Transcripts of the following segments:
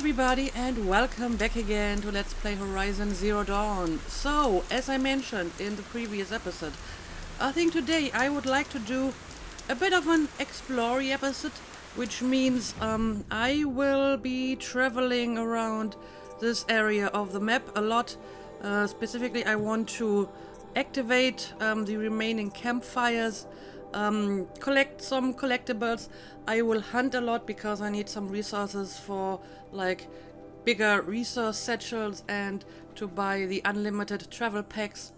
everybody and welcome back again to Let's Play Horizon Zero Dawn. So, as I mentioned in the previous episode, I think today I would like to do a bit of an explory episode, which means I will be traveling around this area of the map a lot. Specifically, I want to activate the remaining campfires, collect some collectibles. I will hunt a lot because I need some resources for like bigger resource satchels and to buy the unlimited travel packs.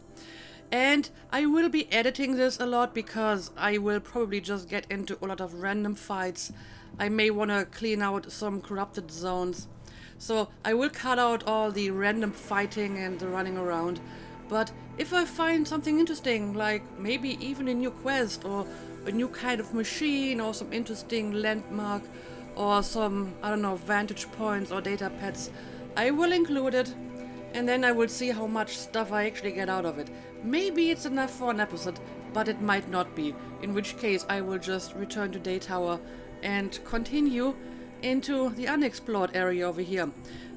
And I will be editing this a lot because I will probably just get into a lot of random fights. I may want to clean out some corrupted zones. So I will cut out all the random fighting and the running around. But if I find something interesting, like maybe even a new quest or a new kind of machine or some interesting landmark or some, I don't know, vantage points or data pads, I will include it and then I will see how much stuff I actually get out of it. Maybe it's enough for an episode, but it might not be, in which case I will just return to Day Tower and continue into the unexplored area over here.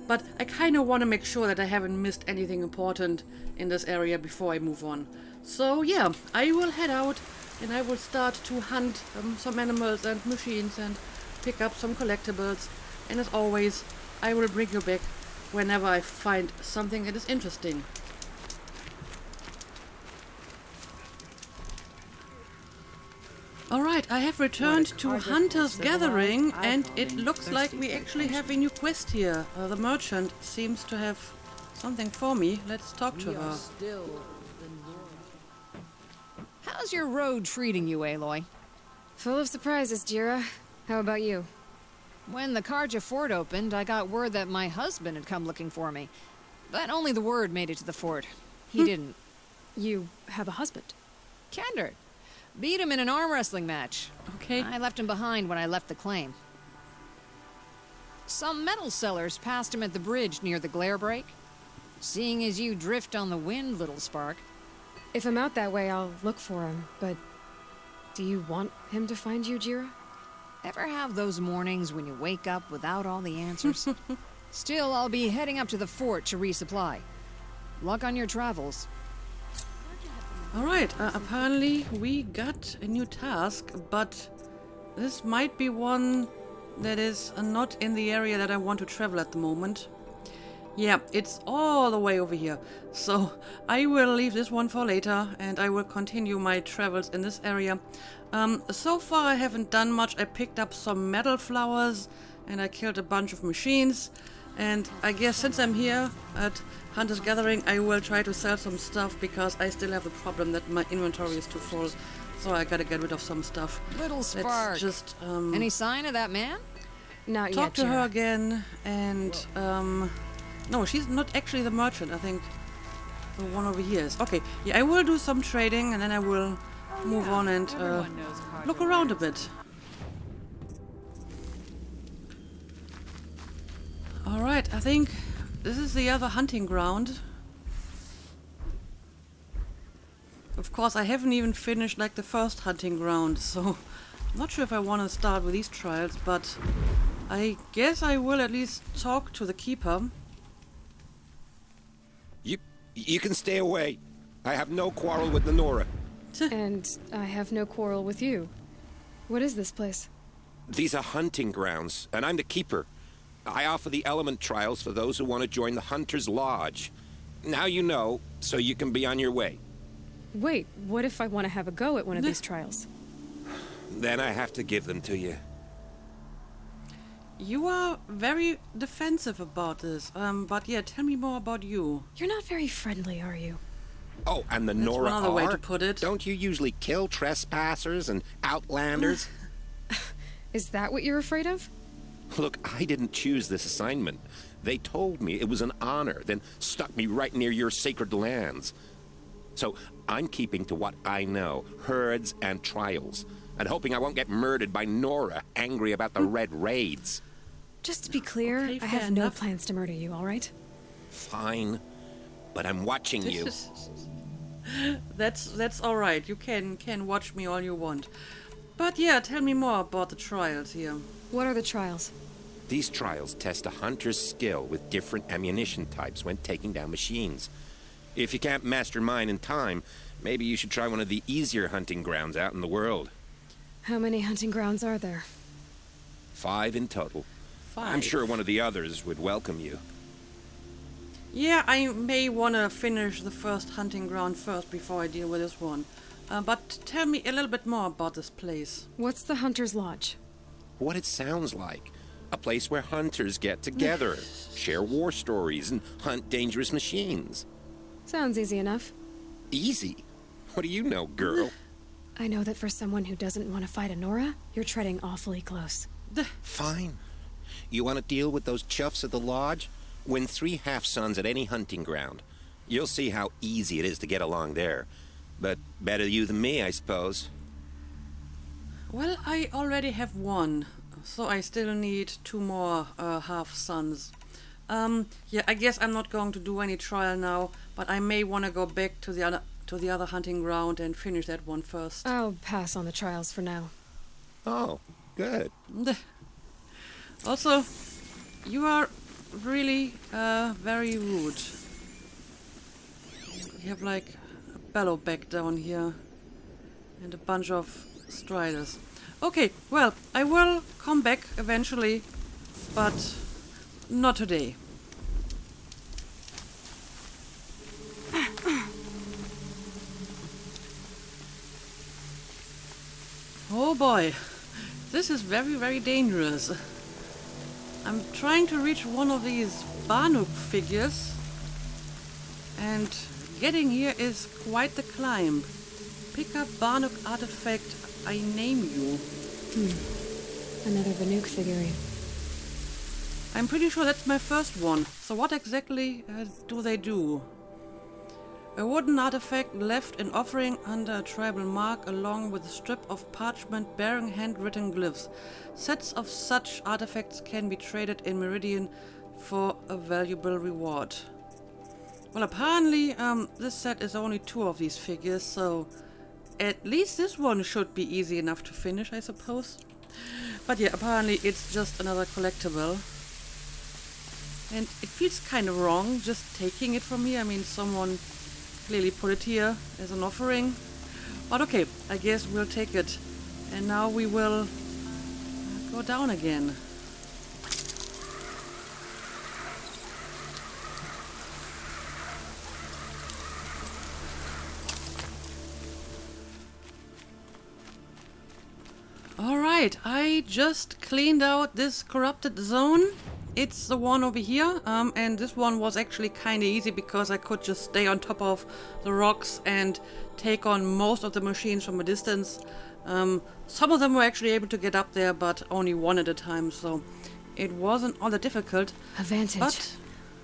But I kind of want to make sure that I haven't missed anything important in this area before I move on. So yeah, I will head out and I will start to hunt some animals and machines and pick up some collectibles. And as always, I will bring you back whenever I find something that is interesting. Alright, I have returned to Hunter's Gathering, and it looks like we actually have a new quest here. The merchant seems to have something for me. Let's talk to her. How's your road treating you, Aloy? Full of surprises, Jira. How about you? When the Karja fort opened, I got word that my husband had come looking for me. But only the word made it to the fort. He didn't. You have a husband? Kendrick. Beat him in an arm wrestling match. Okay. I left him behind when I left the claim. Some metal sellers passed him at the bridge near the glare break. Seeing as you drift on the wind, little spark. If I'm out that way, I'll look for him, but do you want him to find you, Jira? Ever have those mornings when you wake up without all the answers? Still, I'll be heading up to the fort to resupply. Luck on your travels. Alright, apparently we got a new task, but this might be one that is not in the area that I want to travel at the moment. Yeah, it's all the way over here. So I will leave this one for later and I will continue my travels in this area. So far I haven't done much. I picked up some metal flowers and I killed a bunch of machines. And I guess since I'm here at Hunter's Gathering, I will try to sell some stuff because I still have the problem that my inventory is too full. So I gotta get rid of some stuff. Little spark. Let's just Any sign of that man? Not yet, talk to Jira. her again and no, she's not actually the merchant. I think the one over here is. Okay, yeah, I will do some trading and then I will move on and look around a bit. Alright, I think this is the other hunting ground. Of course, I haven't even finished like the first hunting ground, so I'm not sure if I want to start with these trials, but I guess I will at least talk to the keeper. You can stay away. I have no quarrel with the Nora. And I have no quarrel with you. What is this place? These are hunting grounds, and I'm the keeper. I offer the element trials for those who want to join the Hunter's Lodge. Now you know, so you can be on your way. Wait, what if I want to have a go at one of these trials? Then I have to give them to you. You are very defensive about this, but yeah, tell me more about you. You're not very friendly, are you? Oh, and the That's Nora one other way are? to put it. Don't you usually kill trespassers and outlanders? Is that what you're afraid of? Look, I didn't choose this assignment. They told me it was an honor, then stuck me right near your sacred lands. So I'm keeping to what I know, herds and trials, and hoping I won't get murdered by Nora, angry about the Red Raids. Just to be clear, Okay, I have fair no enough. plans to murder you, all right? Fine, but I'm watching you. That's all right. You can watch me all you want. But yeah, tell me more about the trials here. What are the trials? These trials test a hunter's skill with different ammunition types when taking down machines. If you can't master mine in time, maybe you should try one of the easier hunting grounds out in the world. How many hunting grounds are there? 5 in total. 5. I'm sure one of the others would welcome you. Yeah, I may want to finish the first hunting ground first before I deal with this one. But tell me a little bit more about this place. What's the Hunter's Lodge? What it sounds like. A place where hunters get together, share war stories, and hunt dangerous machines. Sounds easy enough. Easy? What do you know, girl? I know that for someone who doesn't want to fight a Nora, you're treading awfully close. Fine. You want to deal with those chuffs at the lodge? Win 3 half-suns at any hunting ground. You'll see how easy it is to get along there. But better you than me, I suppose. Well, I already have 1, so I still need 2 more half-suns. Yeah, I guess I'm not going to do any trial now, but I may want to go back to the other hunting ground and finish that one first. I'll pass on the trials for now. Oh, good. Also, you are really very rude. You have like a bellow back down here and a bunch of striders. Okay, well, I will come back eventually, but not today. Oh boy, this is very, very dangerous. I'm trying to reach one of these Barnuk figures, and getting here is quite the climb. Pick up Barnuk Artifact, I name you. Another Barnuk figurine. I'm pretty sure that's my first one. So what exactly do they do? A wooden artifact left in offering under a tribal mark along with a strip of parchment bearing handwritten glyphs. Sets of such artifacts can be traded in Meridian for a valuable reward. Well, apparently this set is only 2 of these figures, so at least this one should be easy enough to finish, I suppose. But yeah, apparently it's just another collectible. And it feels kind of wrong just taking it from here. I mean, someone clearly put it here as an offering. But okay, I guess we'll take it. And now we will go down again. Alright, I just cleaned out this corrupted zone. It's the one over here, and this one was actually kind of easy because I could just stay on top of the rocks and take on most of the machines from a distance. Some of them were actually able to get up there, but only one at a time, so it wasn't all that difficult. A vantage. But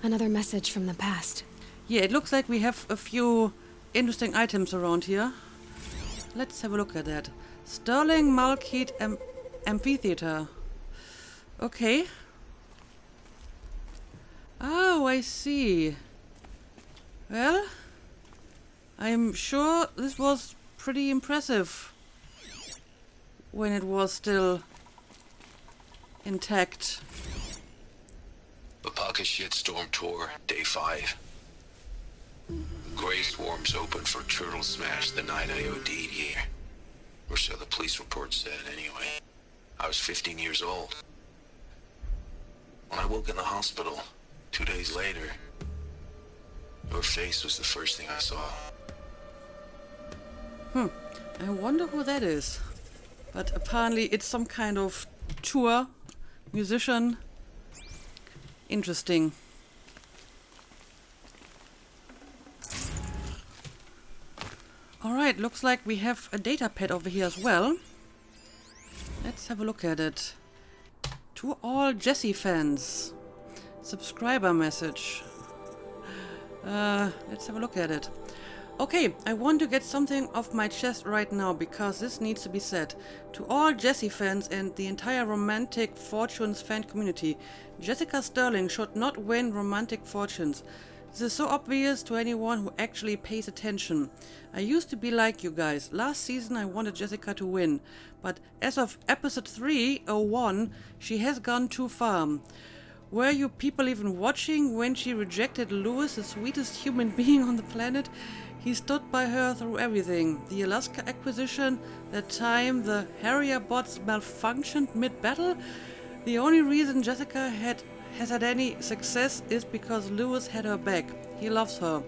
Another message from the past. yeah, it looks like we have a few interesting items around here. Let's have a look at that. Sterling Malachite Amphitheater. Okay. Oh, I see. Well, I'm sure this was pretty impressive when it was still intact. Bapaka Shitstorm Tour, Day 5. Grey Swarms open for Turtle Smash the night I OD'd here. Or so the police report said, anyway. I was 15 years old. When I woke in the hospital, 2 days later, your face was the first thing I saw. I wonder who that is. But apparently it's some kind of tour musician. Interesting. Alright, looks like we have a datapad over here as well. Let's have a look at it. To all Jesse fans. Subscriber message. Let's have a look at it. Okay, I want to get something off my chest right now because this needs to be said. To all Jesse fans and the entire Romantic Fortunes fan community, Jessica Sterling should not win Romantic Fortunes. This is so obvious to anyone who actually pays attention. I used to be like you guys. Last season I wanted Jessica to win, but as of episode 301, she has gone too far. Were you people even watching when she rejected Lewis, the sweetest human being on the planet? He stood by her through everything. The Alaska acquisition, the time the Harrier bots malfunctioned mid-battle. The only reason Jessica has had any success is because Lewis had her back. He loves her.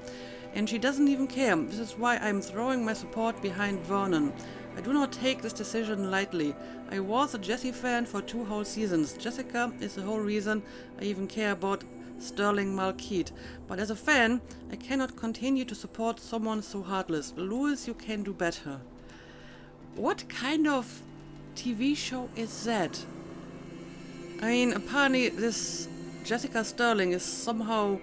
And she doesn't even care. This is why I'm throwing my support behind Vernon. I do not take this decision lightly. I was a Jessie fan for 2 whole seasons. Jessica is the whole reason I even care about Sterling Malkeith. But as a fan, I cannot continue to support someone so heartless. Lewis, you can do better. What kind of TV show is that? I mean, apparently this Jessica Sterling is somehow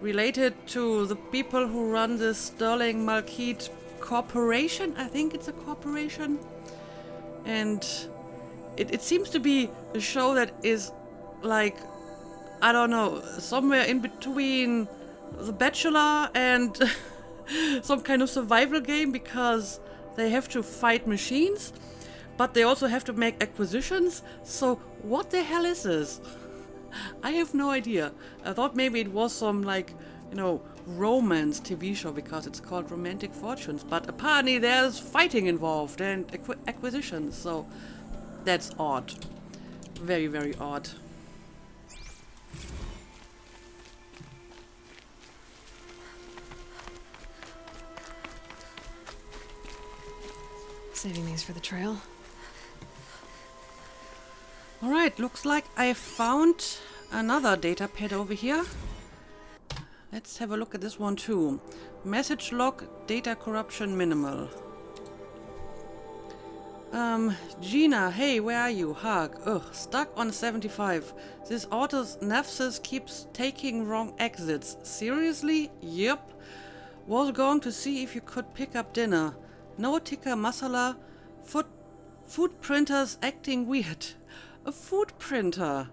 related to the people who run this Sterling Malkeith corporation. I think it's a corporation. And it seems to be a show that is like, I don't know, somewhere in between The Bachelor and some kind of survival game, because they have to fight machines, but they also have to make acquisitions. So what the hell is this? I have no idea. I thought maybe it was some, like, you know, romance TV show because it's called Romantic Fortunes, but apparently there's fighting involved and acquisitions, so that's odd. Very, very odd. Saving these for the trail. Alright, looks like I found another data pad over here. Let's have a look at this one too. Message log, data corruption minimal. Gina, hey, where are you? Hug. Ugh, stuck on 75. This auto's Nafsys keeps taking wrong exits. Seriously? Yep. Was going to see if you could pick up dinner. No tikka masala. Food printers acting weird. A food printer.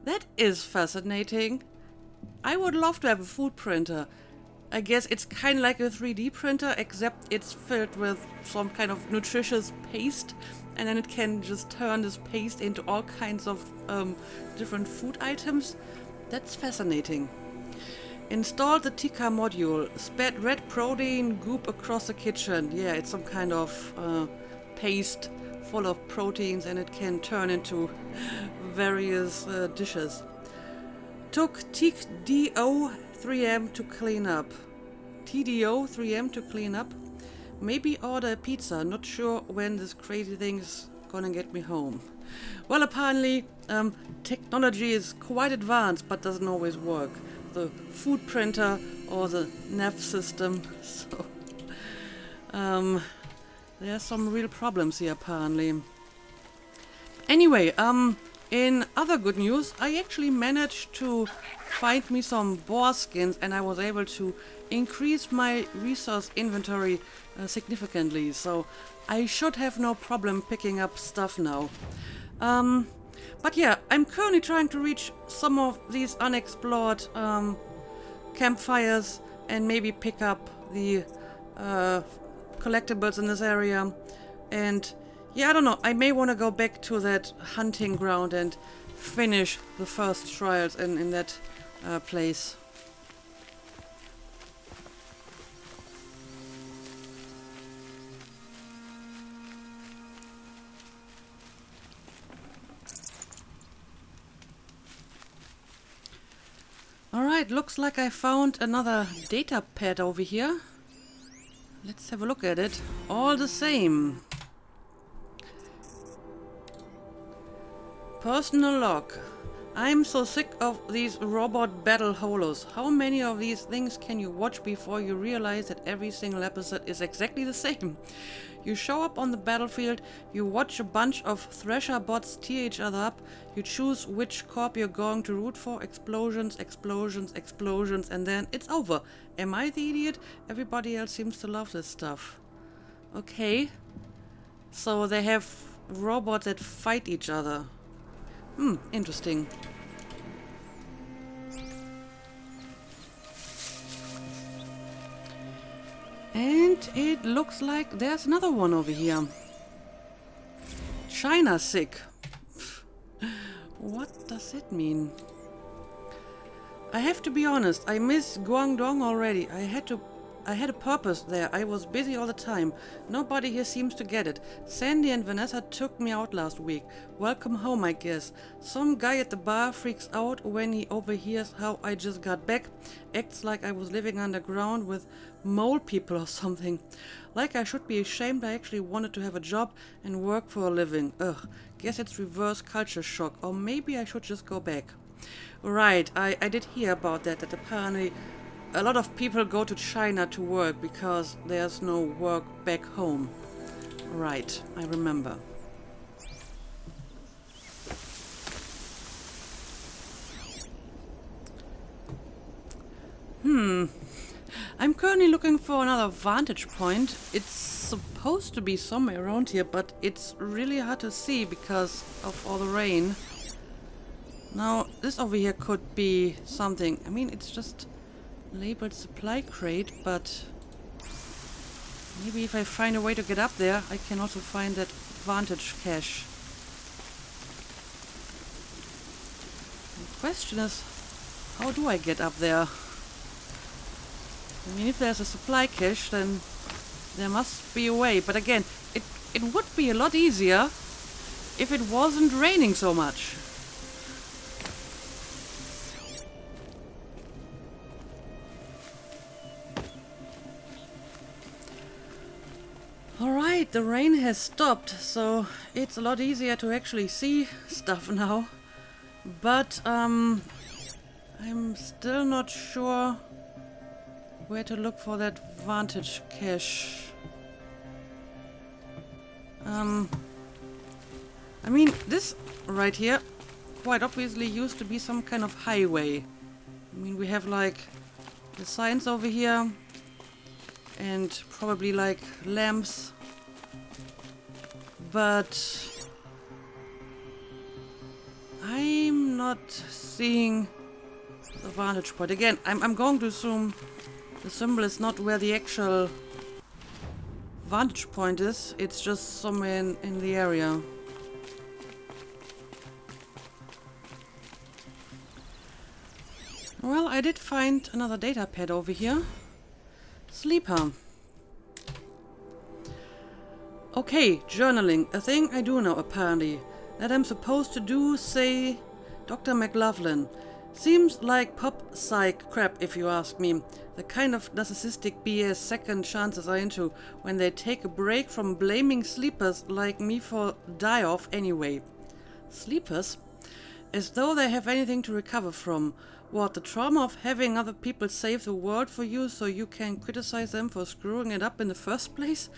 That is fascinating. I would love to have a food printer. I guess it's kind of like a 3D printer, except it's filled with some kind of nutritious paste, and then it can just turn this paste into all kinds of different food items. That's fascinating. Install the tikka module. Spread red protein goop across the kitchen. Yeah, it's some kind of paste full of proteins, and it can turn into various dishes. Took TDO 3M to clean up. TDO 3M to clean up. Maybe order a pizza. Not sure when this crazy thing's gonna get me home. Well, apparently technology is quite advanced, but doesn't always work. The food printer or the nav system. So there's some real problems here, apparently. Anyway, in other good news, I actually managed to find me some boar skins, and I was able to increase my resource inventory significantly, so I should have no problem picking up stuff now. But yeah, I'm currently trying to reach some of these unexplored campfires and maybe pick up the collectibles in this area. And yeah, I don't know, I may want to go back to that hunting ground and finish the first trials in that place. Alright, looks like I found another data pad over here. Let's have a look at it. All the same. Personal log. I'm so sick of these robot battle holos. How many of these things can you watch before you realize that every single episode is exactly the same? You show up on the battlefield, you watch a bunch of Thresher bots tear each other up, you choose which corp you're going to root for, explosions, explosions, explosions, and then it's over. Am I the idiot? Everybody else seems to love this stuff. Okay. So they have robots that fight each other. Interesting. it looks like there's another one over here. China sick. What does it mean? I have to be honest, I miss Guangdong already. I had a purpose there. I was busy all the time. Nobody here seems to get it. Sandy and Vanessa took me out last week. Welcome home, I guess. Some guy at the bar freaks out when he overhears how I just got back. Acts like I was living underground with mole people or something. Like I should be ashamed I actually wanted to have a job and work for a living. Ugh, guess it's reverse culture shock. Or maybe I should just go back. Right, I did hear about that apparently a lot of people go to China to work because there's no work back home. Right, I remember. I'm currently looking for another vantage point. It's supposed to be somewhere around here, but it's really hard to see because of all the rain. Now, this over here could be something. I mean, it's just labeled supply crate, but maybe if I find a way to get up there, I can also find that vantage cache. The question is, how do I get up there? I mean, if there's a supply cache, then there must be a way. But again, it would be a lot easier if it wasn't raining so much. Alright, the rain has stopped, so it's a lot easier to actually see stuff now. But I'm still not sure where to look for that vantage cache. I mean, this right here quite obviously used to be some kind of highway. I mean, we have like the signs over here and probably like lamps, but I'm not seeing the vantage point. Again, I'm going to assume the symbol is not where the actual vantage point is, it's just somewhere in the area. Well, I did find another data pad over here. Sleeper. Okay, journaling. A thing I do know, apparently. That I'm supposed to do, say, Dr. McLaughlin. Seems like pop psych crap, if you ask me. The kind of narcissistic BS second chances are into when they take a break from blaming sleepers like me for die-off anyway. Sleepers? As though they have anything to recover from. What, the trauma of having other people save the world for you so you can criticize them for screwing it up in the first place?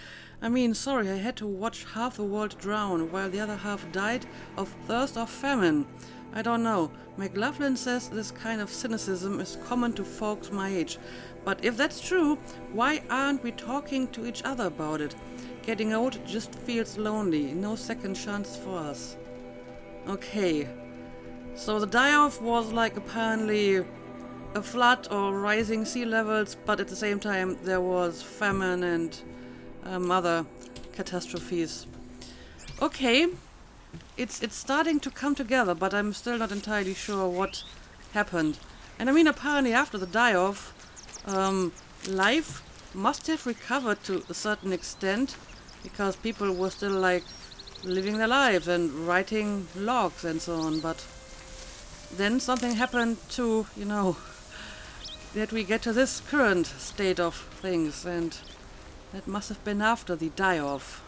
I mean, sorry, I had to watch half the world drown while the other half died of thirst or famine. I don't know. McLaughlin says this kind of cynicism is common to folks my age. But if that's true, why aren't we talking to each other about it? Getting old just feels lonely. No second chances for us. Okay. So the die-off was like apparently a flood or rising sea levels, but at the same time there was famine and other catastrophes. Okay. It's starting to come together, but I'm still not entirely sure what happened. And I mean, apparently after the die-off, life must have recovered to a certain extent, because people were still like living their lives and writing logs and so on, but then something happened to, you know, that we get to this current state of things, and that must have been after the die-off.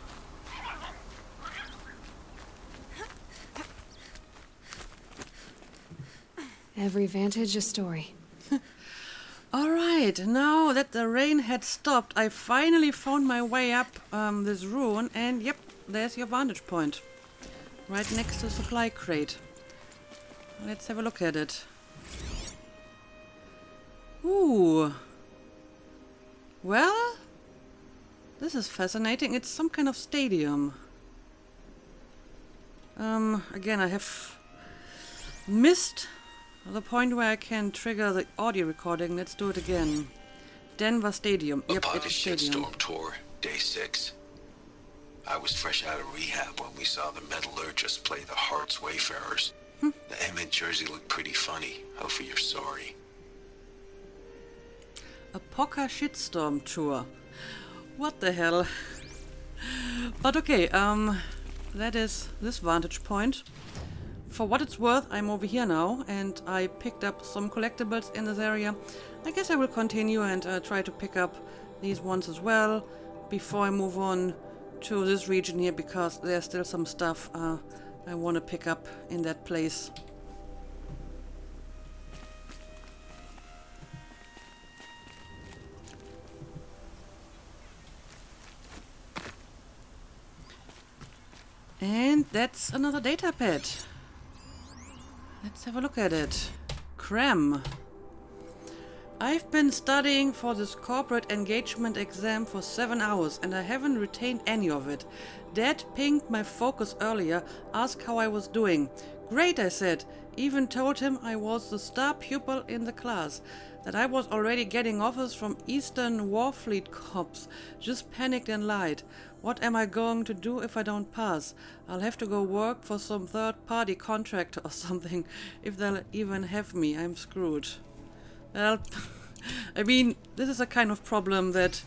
Every vantage a story. Alright, now that the rain had stopped, I finally found my way up this ruin, and yep, there's your vantage point. Right next to the supply crate. Let's have a look at it. Ooh. Well, this is fascinating. It's some kind of stadium. Again, I have missed the point where I can trigger the audio recording. Let's do it again. Denver Stadium. Yep, Upon it's a his stadium. shitstorm tour, day 6, I was fresh out of rehab when we saw the metallurgists play the Hearts Wayfarers. The M in Jersey looked pretty funny. Hopefully you're sorry. A poker shitstorm tour. What the hell? But okay, that is this vantage point. For what it's worth, I'm over here now, and I picked up some collectibles in this area. I guess I will continue and try to pick up these ones as well before I move on to this region here, because there's still some stuff I want to pick up in that place. And that's another datapad. Let's have a look at it. Cram. I've been studying for this corporate engagement exam for 7 hours and I haven't retained any of it. Dad pinged my focus earlier, asked how I was doing. Great, I said. Even told him I was the star pupil in the class, that I was already getting offers from Eastern Warfleet cops. Just panicked and lied. What am I going to do if I don't pass? I'll have to go work for some third-party contractor or something. If they'll even have me, I'm screwed. Well, I mean, this is a kind of problem that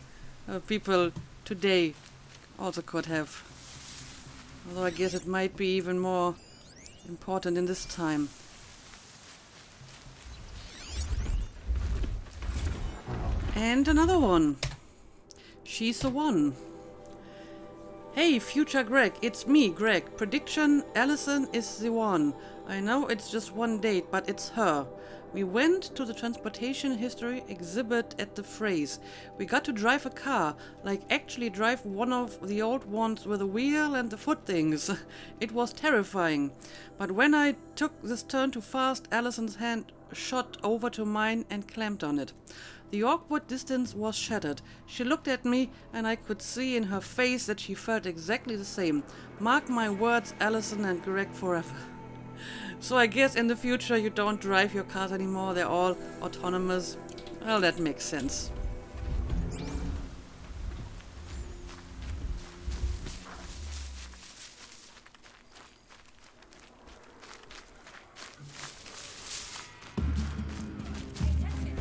people today also could have. Although I guess it might be even more important in this time. And another one. She's the one. Hey, future Greg, it's me, Greg. Prediction, Allison is the one. I know it's just one date, but it's her. We went to the transportation history exhibit at the Phrase. We got to drive a car, like actually drive one of the old ones with a wheel and the foot things. It was terrifying. But when I took this turn too fast, Allison's hand shot over to mine and clamped on it. The awkward distance was shattered. She looked at me, and I could see in her face that she felt exactly the same. Mark my words, Allison and Greg forever. So I guess in the future you don't drive your cars anymore, they're all autonomous. Well, that makes sense.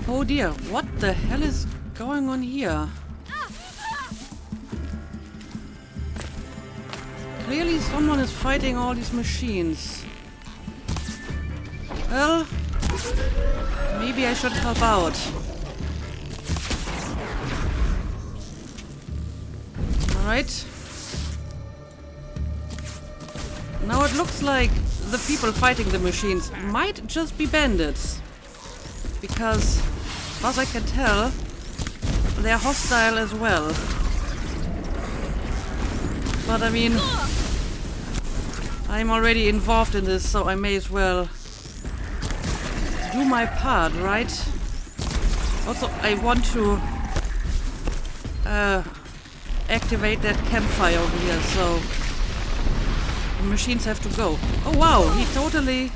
Oh dear, what the hell is going on here? Clearly someone is fighting all these machines. Well, maybe I should help out. Alright. Now it looks like the people fighting the machines might just be bandits. Because, as far as I can tell, they're hostile as well. But I mean, I'm already involved in this, so I may as well do my part, right? Also, I want to activate that campfire over here, so the machines have to go. Oh wow, he totally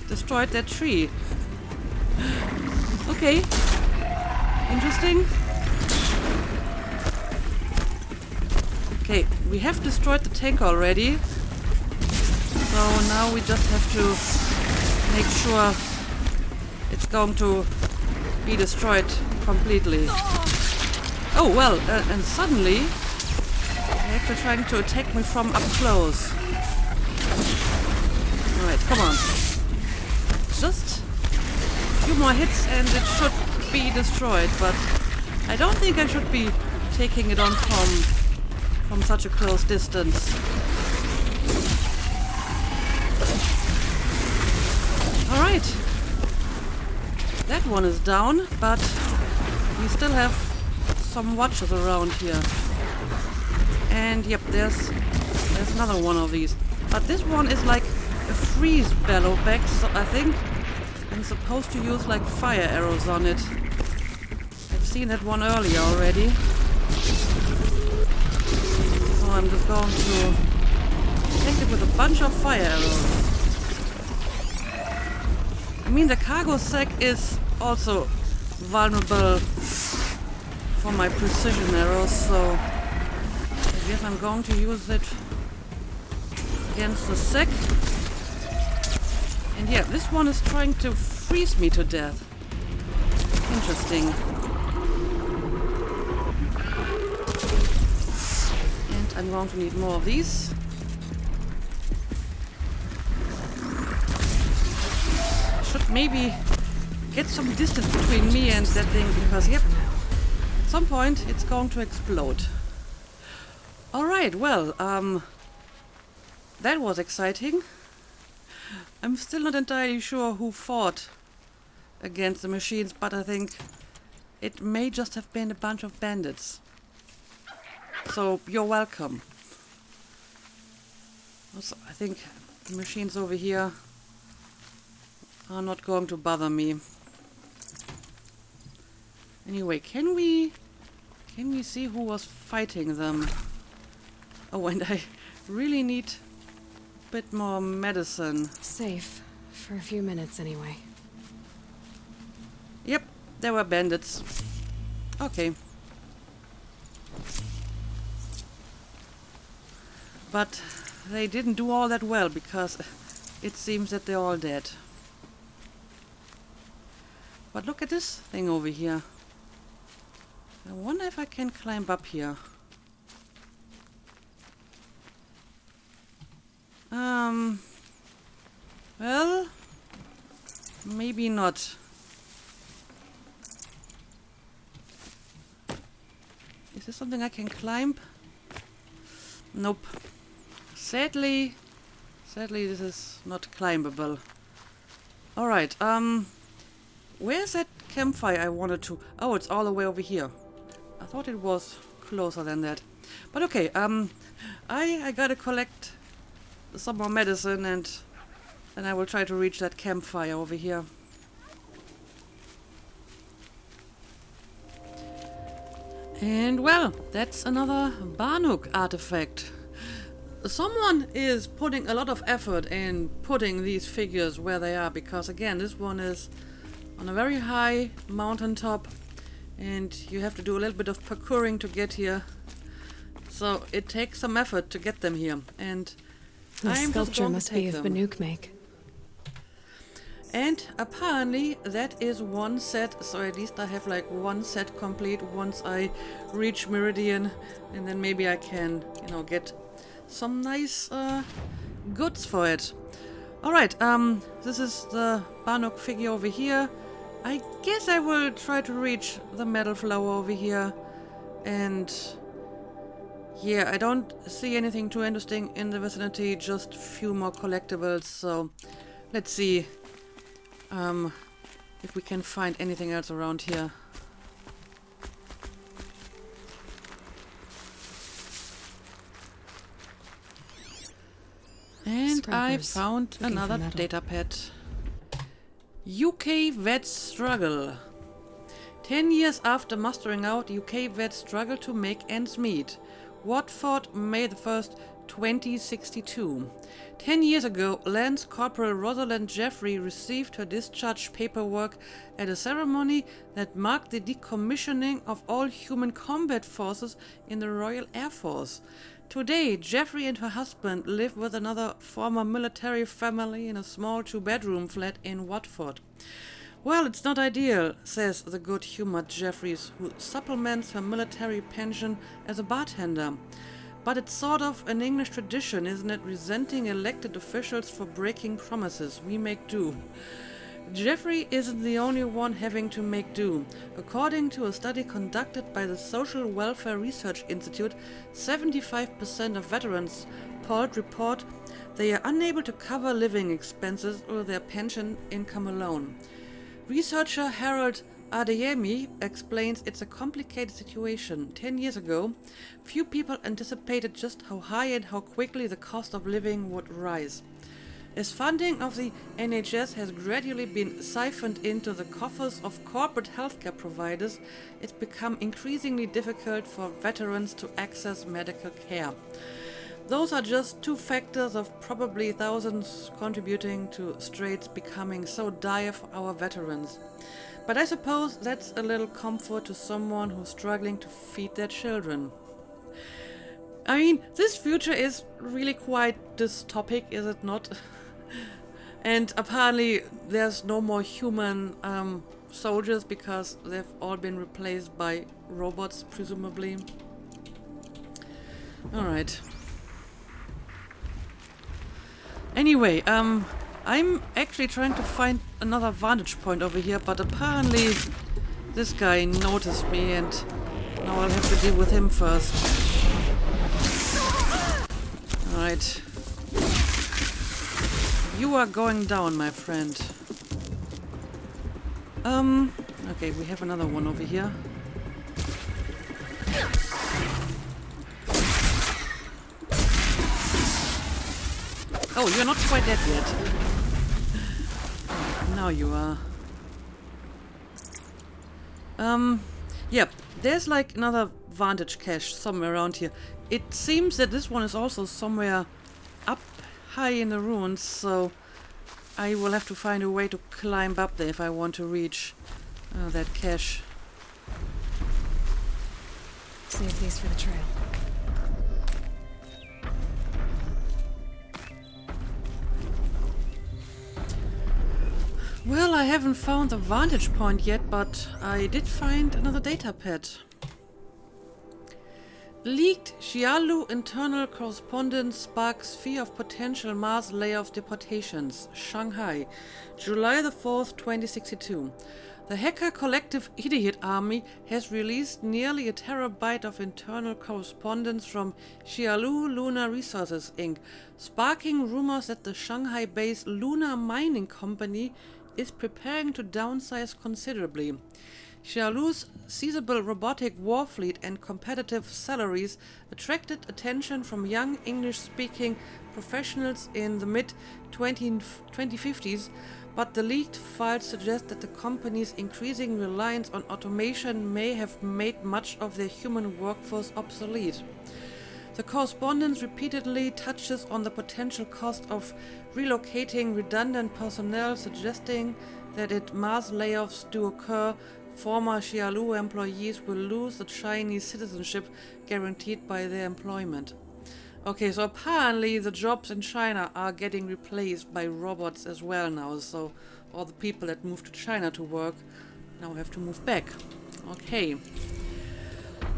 destroyed that tree. Okay. Interesting. Okay, we have destroyed the tank already. So now we just have to make sure it's going to be destroyed completely. Oh well, and suddenly they're actually trying to attack me from up close. Alright, come on. Just a few more hits and it should be destroyed, but I don't think I should be taking it on from such a close distance. Alright. That one is down, but we still have some watchers around here. And yep, there's another one of these. But this one is like a freeze bellow back, so I think I'm supposed to use like fire arrows on it. I've seen that one earlier already. So I'm just going to attack it with a bunch of fire arrows. I mean, the cargo sack is also vulnerable for my precision arrows, so I guess I'm going to use it against the sick. And yeah, this one is trying to freeze me to death. Interesting. And I'm going to need more of these. I should maybe get some distance between me and that thing, because yep, at some point it's going to explode. Alright, well, that was exciting. I'm still not entirely sure who fought against the machines, but I think it may just have been a bunch of bandits. So, you're welcome. Also, I think the machines over here are not going to bother me. Anyway, can we see who was fighting them? Oh, and I really need a bit more medicine. Safe. For a few minutes, anyway. Yep, there were bandits. Okay. But they didn't do all that well, because it seems that they're all dead. But look at this thing over here. I wonder if I can climb up here. Well, maybe not. Is this something I can climb? Nope. Sadly, this is not climbable. Alright, where's that campfire I wanted to... Oh, it's all the way over here. I thought it was closer than that. But okay, I gotta collect some more medicine, and then I will try to reach that campfire over here. And well, that's another Barnuk Artifact. Someone is putting a lot of effort in putting these figures where they are, because again, this one is on a very high mountaintop and you have to do a little bit of parkouring to get here. So it takes some effort to get them here, and The I'm just sculpture going to must take be of them. Barnuk make. And apparently that is one set, so at least I have like one set complete once I reach Meridian, and then maybe I can, you know, get some nice goods for it. Alright, this is the Barnuk figure over here. I guess I will try to reach the metal flower over here, and yeah, I don't see anything too interesting in the vicinity, just a few more collectibles, so let's see if we can find anything else around here. And I Scrappers. found Looking for another metal. datapad. UK vets struggle. 10 years after mustering out, UK vets struggle to make ends meet. Watford, May the 1st, 2062. 10 years ago, Lance Corporal Rosalind Jeffrey received her discharge paperwork at a ceremony that marked the decommissioning of all human combat forces in the Royal Air Force. Today, Jeffrey and her husband live with another former military family in a small two-bedroom flat in Watford. Well, it's not ideal, says the good-humored Jeffries, who supplements her military pension as a bartender. But it's sort of an English tradition, isn't it, resenting elected officials for breaking promises. We make do. Jeffrey isn't the only one having to make do. According to a study conducted by the Social Welfare Research Institute, 75% of veterans polled report they are unable to cover living expenses or their pension income alone. Researcher Harold Adeyemi explains it's a complicated situation. 10 years ago, few people anticipated just how high and how quickly the cost of living would rise. As funding of the NHS has gradually been siphoned into the coffers of corporate healthcare providers, it's become increasingly difficult for veterans to access medical care. Those are just two factors of probably thousands contributing to straits becoming so dire for our veterans. But I suppose that's a little comfort to someone who's struggling to feed their children. I mean, this future is really quite dystopic, is it not? And apparently there's no more human soldiers because they've all been replaced by robots, presumably. Alright. Anyway, I'm actually trying to find another vantage point over here, but apparently this guy noticed me and now I'll have to deal with him first. Alright. You are going down, my friend. Okay, we have another one over here. Oh, you're not quite dead yet. Now you are. Yeah, there's like another vantage cache somewhere around here. It seems that this one is also somewhere up high in the ruins, so I will have to find a way to climb up there if I want to reach that cache. Save these for the trail. Well, I haven't found a vantage point yet, but I did find another datapad. Leaked Xialu internal correspondence sparks fear of potential mass layoff deportations. Shanghai, July the 4th, 2062. The hacker collective Idiot Army has released nearly a terabyte of internal correspondence from Xialu Lunar Resources Inc., sparking rumors that the Shanghai-based lunar mining company is preparing to downsize considerably. Xialu's sizable robotic war fleet and competitive salaries attracted attention from young English-speaking professionals in the mid-2050s, but the leaked files suggest that the company's increasing reliance on automation may have made much of their human workforce obsolete. The correspondence repeatedly touches on the potential cost of relocating redundant personnel, suggesting that if mass layoffs do occur, former Xialu employees will lose the Chinese citizenship guaranteed by their employment. Okay, so apparently the jobs in China are getting replaced by robots as well now, so all the people that moved to China to work now have to move back. Okay.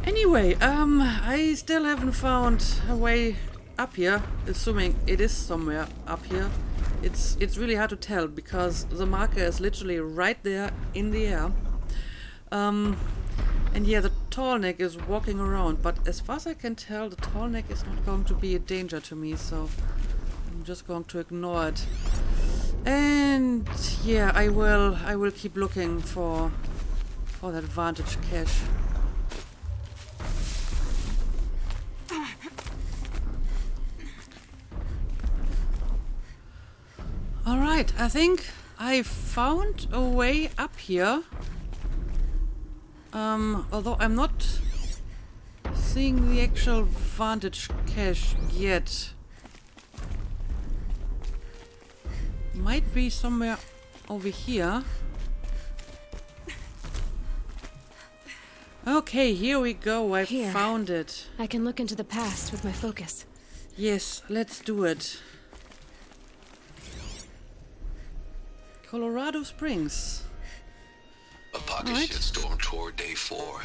Anyway, I still haven't found a way up here, assuming it is somewhere up here. It's really hard to tell because the marker is literally right there in the air. And yeah, the tall neck is walking around, but as far as I can tell, the tall neck is not going to be a danger to me, so I'm just going to ignore it. And yeah, I will keep looking for that vantage cache. Alright, I think I found a way up here. Although I'm not seeing the actual vantage cache yet. Might be somewhere over here. Okay, here we go. I found it. I can look into the past with my focus. Yes, let's do it. Colorado Springs. A pocket Alright. shitstorm toward day 4.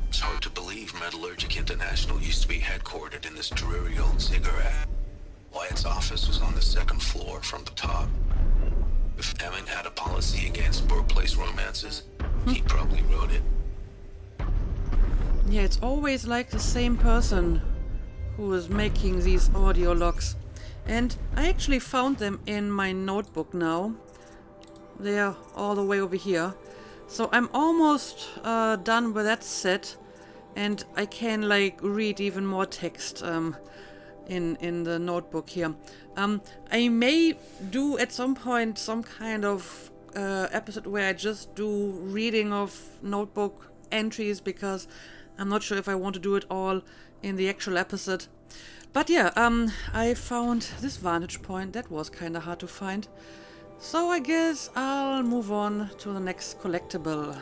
It's hard to believe Metallurgic International used to be headquartered in this dreary old cigarette. Wyatt's office was on the 2nd floor from the top. If Emmett had a policy against workplace romances, he probably wrote it. Yeah, it's always like the same person who is making these audio logs. And I actually found them in my notebook now. They're all the way over here. So I'm almost done with that set. And I can like read even more text in the notebook here. I may do at some point some kind of episode where I just do reading of notebook entries, because I'm not sure if I want to do it all in the actual episode. But yeah, I found this vantage point. That was kind of hard to find. So I guess I'll move on to the next collectible.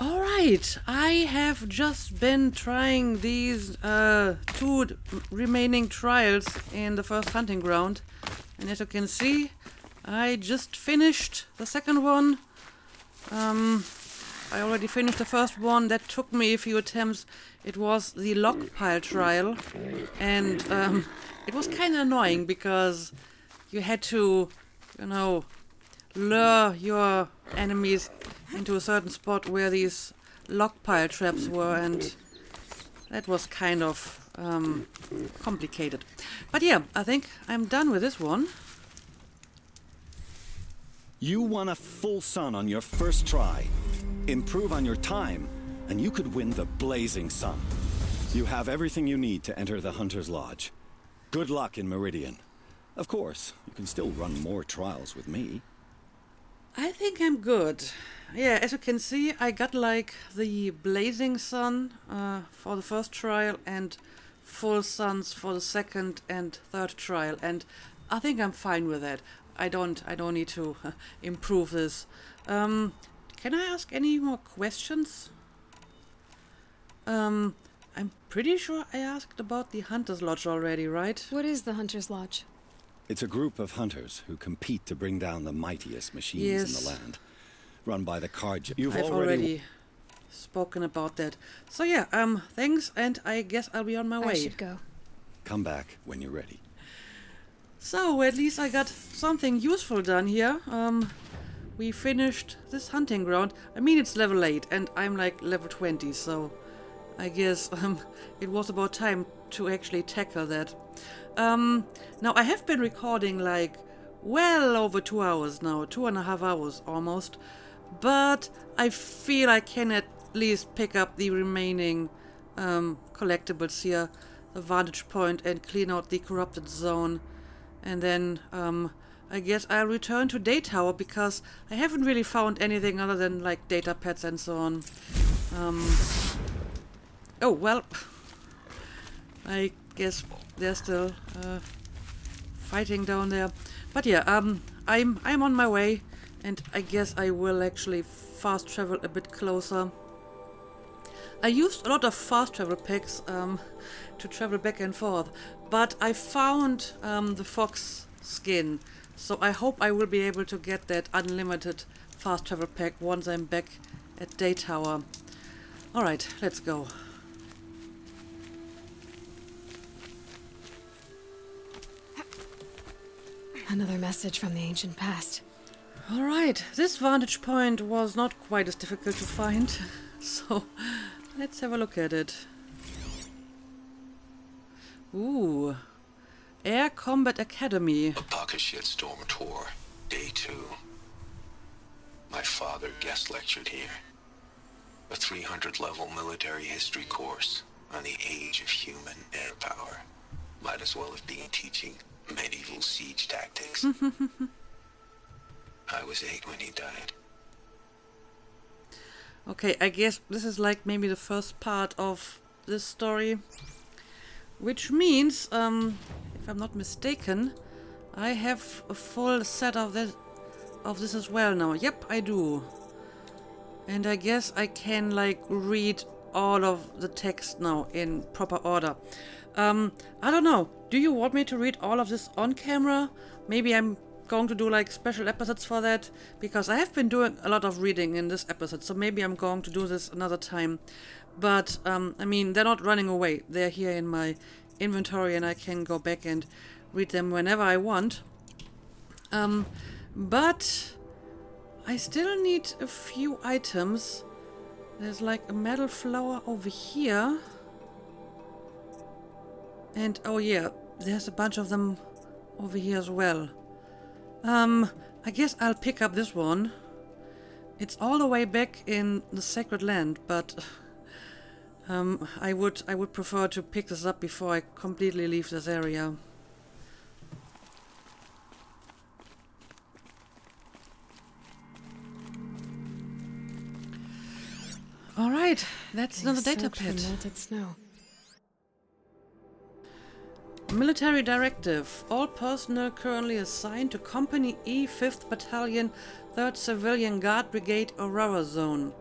Alright, I have just been trying these two remaining trials in the first hunting ground, and as you can see, I just finished the second one. I already finished the first one. That took me a few attempts. It was the log pile trial, and it was kind of annoying because you had to, you know, lure your enemies into a certain spot where these log pile traps were, and that was kind of complicated. But yeah, I think I'm done with this one. You won a full sun on your first try. Improve on your time, and you could win the Blazing Sun. You have everything you need to enter the Hunter's Lodge. Good luck in Meridian. Of course, you can still run more trials with me. I think I'm good. Yeah, as you can see, I got like the Blazing Sun for the first trial and full suns for the second and third trial, and I think I'm fine with that. I don't need to improve this. Can I ask any more questions? I'm pretty sure I asked about the Hunter's Lodge already, right? What is the Hunter's Lodge? It's a group of hunters who compete to bring down the mightiest machines in the land. Run by the card. I've already spoken about that. So yeah, thanks, and I guess I'll be on my way. I should go. Come back when you're ready. So at least I got something useful done here. We finished this hunting ground. I mean, it's level 8 and I'm like level 20, so I guess it was about time to actually tackle that. Now I have been recording like well over 2 hours now, 2.5 hours almost, but I feel I can at least pick up the remaining collectibles here, the vantage point, and clean out the corrupted zone. And then I guess I'll return to Day Tower because I haven't really found anything other than like data pads and so on. Oh well, I guess they're still fighting down there. But yeah, I'm on my way, and I guess I will actually fast travel a bit closer. I used a lot of fast travel packs to travel back and forth, but I found the fox skin, so I hope I will be able to get that unlimited fast travel pack once I'm back at Day Tower. Alright, let's go. Another message from the ancient past. Alright, this vantage point was not quite as difficult to find, so let's have a look at it. Ooh. Air Combat Academy. Apakashit Storm Tour, Day 2. My father guest lectured here. A 300-level military history course on the age of human air power. Might as well have been teaching medieval siege tactics. I was 8 when he died. Okay, I guess this is like maybe the first part of this story. Which means, if I'm not mistaken, I have a full set of this as well now. Yep, I do. And I guess I can like read all of the text now in proper order. I don't know. Do you want me to read all of this on camera? Maybe I'm going to do like special episodes for that, because I have been doing a lot of reading in this episode, so maybe I'm going to do this another time. But I mean, they're not running away. They're here in my inventory and I can go back and read them whenever I want. But I still need a few items. There's like a metal flower over here. And oh yeah, there's a bunch of them over here as well. I guess I'll pick up this one. It's all the way back in the Sacred Land, but I would prefer to pick this up before I completely leave this area. All right, that's another Getting data soaked from pad. melted snow. Military directive. All personnel currently assigned to Company E, 5th Battalion, 3rd Civilian Guard Brigade, Aurora Zone.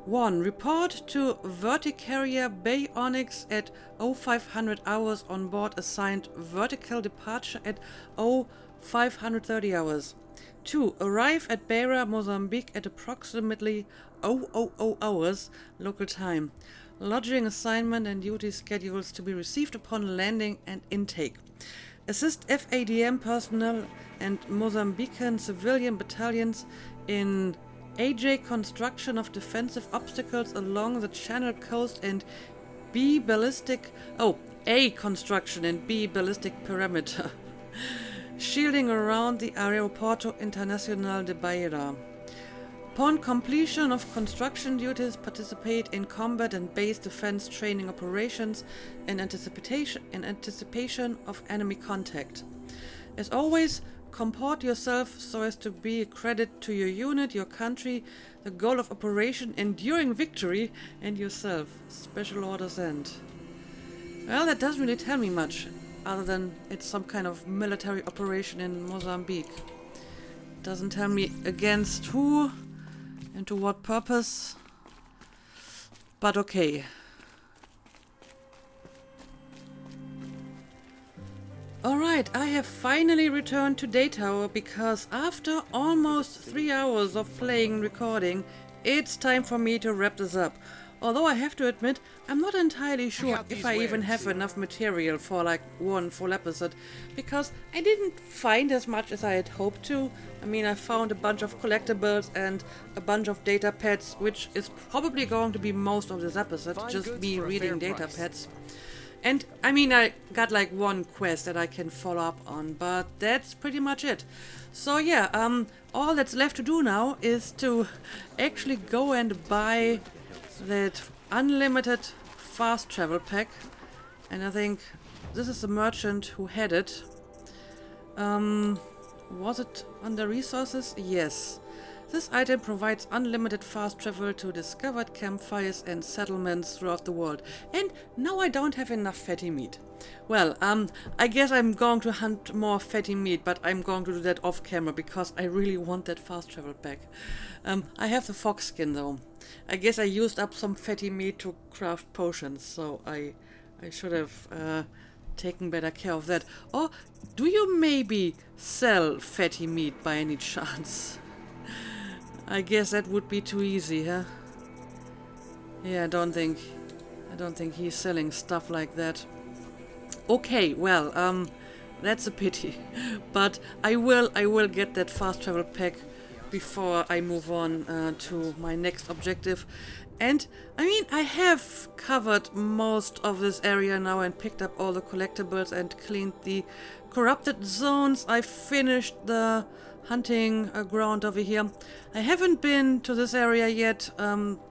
1. Report to Verticarrier Bay Onyx at 0500 hours on board assigned vertical departure at 0530 hours. 2. Arrive at Beira, Mozambique at approximately 000 hours local time. Lodging assignment and duty schedules to be received upon landing and intake. Assist FADM personnel and Mozambican civilian battalions in AJ construction of defensive obstacles along the Channel coast and A construction and B ballistic perimeter. Shielding around the Aeroporto Internacional de Beira. Upon completion of construction duties, participate in combat and base defense training operations in anticipation of enemy contact. As always, comport yourself so as to be a credit to your unit, your country, the goal of operation, enduring victory, and yourself. Special orders end. Well, that doesn't really tell me much, other than it's some kind of military operation in Mozambique. Doesn't tell me against who and to what purpose, but okay. Alright, I have finally returned to Daytower because after almost 3 hours of playing and recording, it's time for me to wrap this up. Although I have to admit, I'm not entirely sure if I even have enough material for like one full episode, because I didn't find as much as I had hoped to. I mean, I found a bunch of collectibles and a bunch of data pads, which is probably going to be most of this episode, just me reading data pads. And I mean, I got like one quest that I can follow up on, but that's pretty much it. So yeah, all that's left to do now is to actually go and buy that unlimited fast travel pack, and I think this is the merchant who had it. Was it under resources? Yes. This item provides unlimited fast travel to discovered campfires and settlements throughout the world. And now I don't have enough fatty meat. Well, I guess I'm going to hunt more fatty meat, but I'm going to do that off camera because I really want that fast travel pack. I have the fox skin though. I guess I used up some fatty meat to craft potions, so I should have taken better care of that. Or do you maybe sell fatty meat by any chance? I guess that would be too easy, huh? Yeah, I don't think he's selling stuff like that. Okay, well, that's a pity. But I will get that fast travel pack before I move on to my next objective. And I mean, I have covered most of this area now and picked up all the collectibles and cleaned the corrupted zones. I finished the hunting ground over here. I haven't been to this area yet.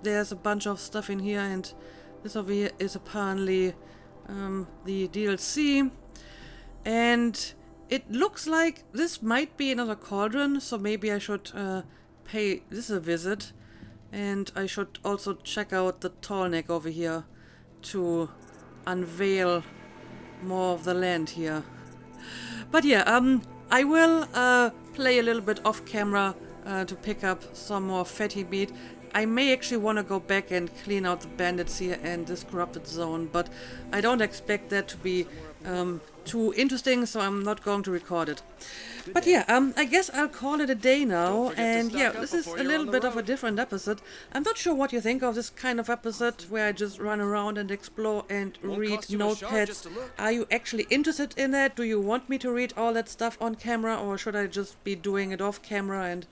There's a bunch of stuff in here, and this over here is apparently the DLC. And it looks like this might be another cauldron, so maybe I should pay this a visit. And I should also check out the tall neck over here to unveil more of the land here. But yeah, I will play a little bit off camera to pick up some more fatty meat. I may actually want to go back and clean out the bandits here and this corrupted zone, but I don't expect that to be too interesting, so I'm not going to record it. But yeah, I guess I'll call it a day now, and yeah, this is a little bit of a different episode. I'm not sure what you think of this kind of episode where I just run around and explore and read notepads. Are you actually interested in that? Do you want me to read all that stuff on camera, or should I just be doing it off camera? And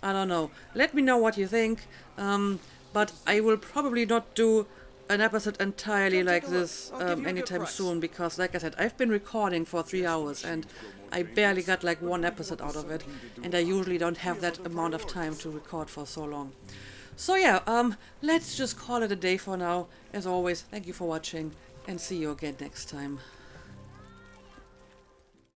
I don't know. Let me know what you think. But I will probably not do an episode entirely like this anytime soon, because like I said, I've been recording for 3 hours and I barely got like one episode out of it, and I usually don't have that amount of time to record for so long. So yeah, let's just call it a day for now. As always, thank you for watching and see you again next time.